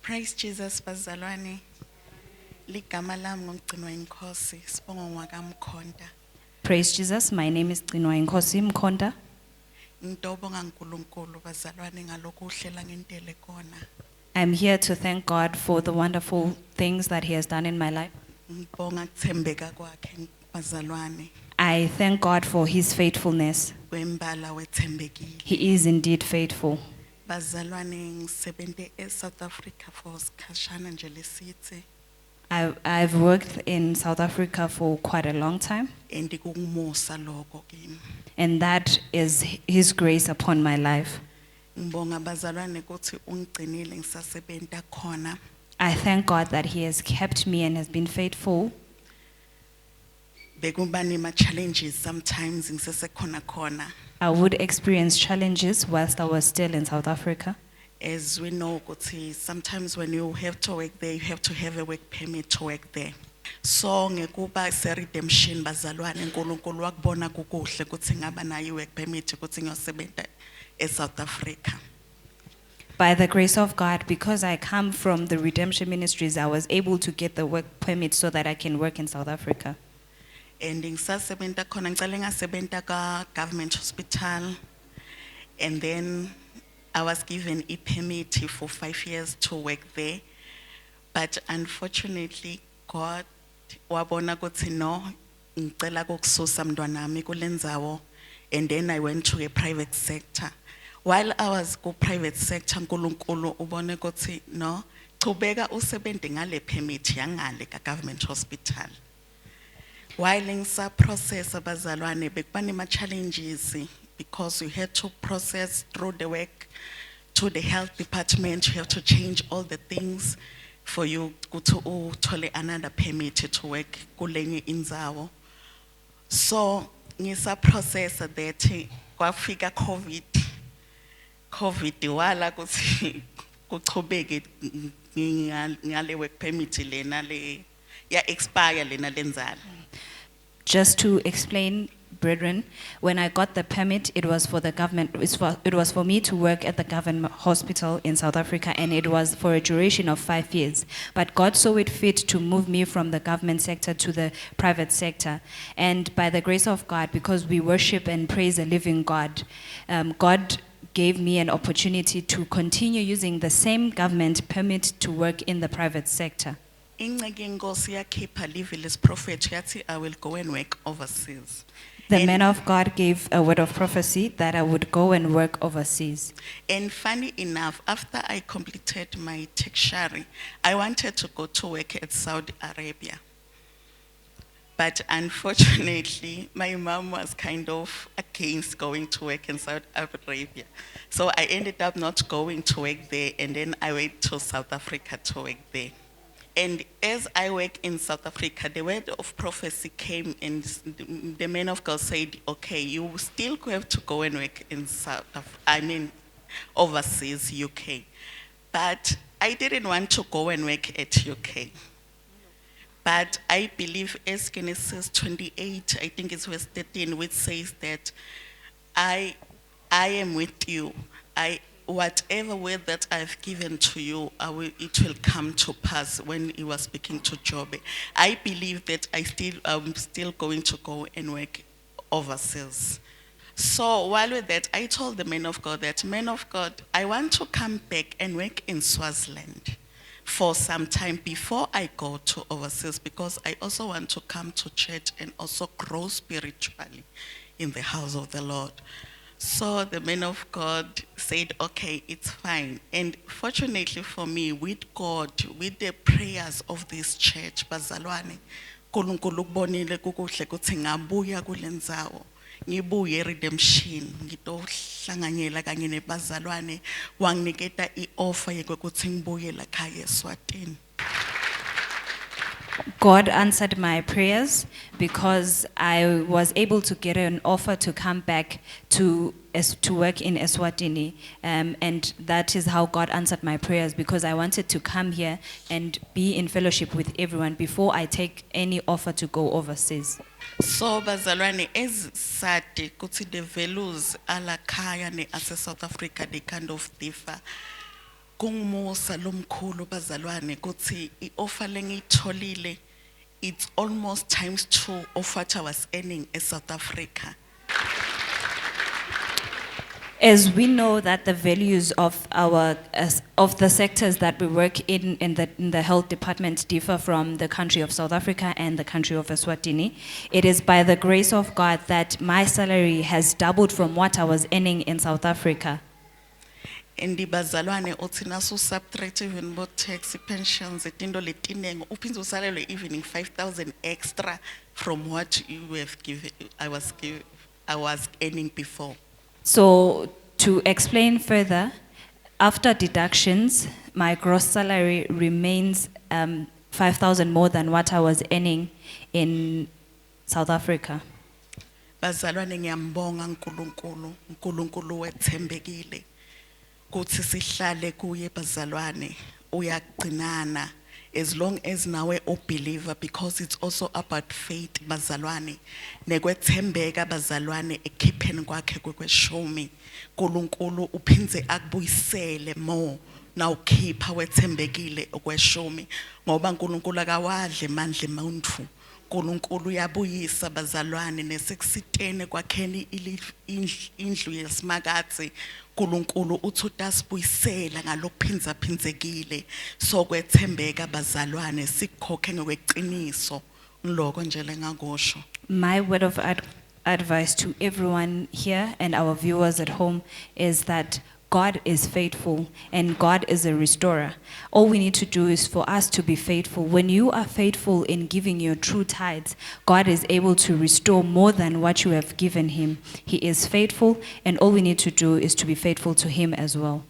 Praise Jesus bazalwane. Ligama lami ngumgcino inkosi sibongo ngwakamkhonda. Praise Jesus. My name is Inkosi Mkonda. Ngidobonga uNkulunkulu bazalwane ngalokho uhlela ngentele kona. I'm here to thank God for the wonderful things that He has done in my life. Ngibonga kuthembeka kwakhe bazalwane. I thank God for His faithfulness. Wembala wethembekile. He is indeed faithful. Bazalwane ngisebenze eSouth Africa for isikhashana nje lesithi I've worked in South Africa for quite a long time, and kungumusa lokho kimi. and that is His grace upon my life. Ngibonga bazalwane ukuthi ungigcinile ngisasebenza khona. I thank God that He has kept me and has been faithful. Bekuba nema challenges sometimes ngisesekhona khona. I would experience challenges whilst I was still in South Africa. As we know, sometimes when you have to work there, you have to have a work permit to work there. So ngekuba se redemption bazalwane uNkulunkulu wakubona kukuhle ukuthi ngaba nayo work permit ukuthi ngiyosebenza eSouth Africa. By the grace of God, because I come from the Redemption Ministries, I was able to get the work permit so that I can work in South Africa. And ngisasebenza khona ngicela ngasebenza ka government hospital, and then I was given a permit for 5 years to work there. But unfortunately, God wabona ukuthi no, ngicela ukususa mntwanami kulendzawo, and then I went to a private sector. While I was go private sector, uNkulunkulu ubone ukuthi no, chubeka usebenze ngale permit yangale ka government hospital. While ngisa process abazalwane bekuba nema challenges because you had to process through the work to the health department. You have to change all the things for you to uthole another permit to work kulenye indzawo. So ngisa process that kwafika COVID wala kuthi kuchubeke ngale work permit lena le ya expire lena lenzala. Just to explain, brethren, when I got the permit, it was for the government. It was for me to work at the government hospital in South Africa, and it was for a duration of 5 years. But God saw it fit to move me from the government sector to the private sector. And by the grace of God, because we worship and praise the living God, God gave me an opportunity to continue using the same government permit to work in the private sector. Inceke inkosi yakhipha live prophet yathi I will go and work overseas. The man of God gave a word of prophecy that I would go and work overseas. And funny enough, after I completed my tertiary, I wanted to go to work at Saudi Arabia. But unfortunately, my mom was kind of against going to work in Saudi Arabia. So I ended up not going to work there, and then I went to South Africa to work there. And as I work in South Africa, the word of prophecy came, and the man of God said, okay, you still have to go and work in overseas, UK. But I didn't want to go and work at UK. But I believe as Genesis 28, I think it's verse 13, which says that I am with you. Whatever word that I've given to you, it will come to pass. When he was speaking to Job, I believe that I'm still going to go and work overseas. So while with that, I told the man of God that, man of God, I want to come back and work in Swaziland for some time before I go to overseas, because I also want to come to church and also grow spiritually in the house of the Lord. So the man of God said, okay, it's fine. And fortunately for me, with God, with the prayers of this church, bazalwane, uNkulunkulu ukubonile kukuhle kuthi ngabuya kulendzawo, ngibuye redemption, ngitohlanganyela kanye nebazalwane, wanginiketa ioffer yokuthi ngibuye la khaya eSwatini. God answered my prayers because I was able to get an offer to come back to work in Eswatini, and that is how God answered my prayers, because I wanted to come here and be in fellowship with everyone before I take any offer to go overseas. So bazalwane, as sati kuti the values ala khaya ne ase South Africa, they kind of differ. kungumusa lomkhulu bazalwane kuthi i-offer lengiyitholile it's almost times 2 of what I was earning in South Africa. As we know that the values of of the sectors that we work in the health department differ from the country of South Africa and the country of Eswatini, it is by the grace of God that my salary has doubled from what I was earning in South Africa. Indi bazalwane uthi nasu subtract even bo tax pensions etindo letinengo uphinze usalelwe even 5,000 extra from what you have given I was earning before. So to explain further, after deductions, my gross salary remains 5,000 more than what I was earning in South Africa. Bazalwane ngiyambonga uNkulunkulu wethembekile. Kuthi sihlale kuye bazalwane uyagcinana as long as nawe believer, because it's also about faith bazalwane nekwethembeka bazalwane ekhipheni kwakhe kweshumi uNkulunkulu uphinze akubuyisele more na ukhipha wethembekile okweshumi ngoba uNkulunkulu akawadle mandla emuntu. uNkulunkulu uyabuyisa bazalwane nesekusitene kwakheni indlu yesimakazi. uNkulunkulu uthi utasibuyisela ngalokuphinza phinzekile so kwethembeka bazalwane sikhokhe ngokweqiniso ngiloko nje lengakusho. My word of advice to everyone here and our viewers at home is that God is faithful and God is a restorer. All we need to do is for us to be faithful. When you are faithful in giving your true tithes, God is able to restore more than what you have given him. He is faithful, and all we need to do is to be faithful to him as well.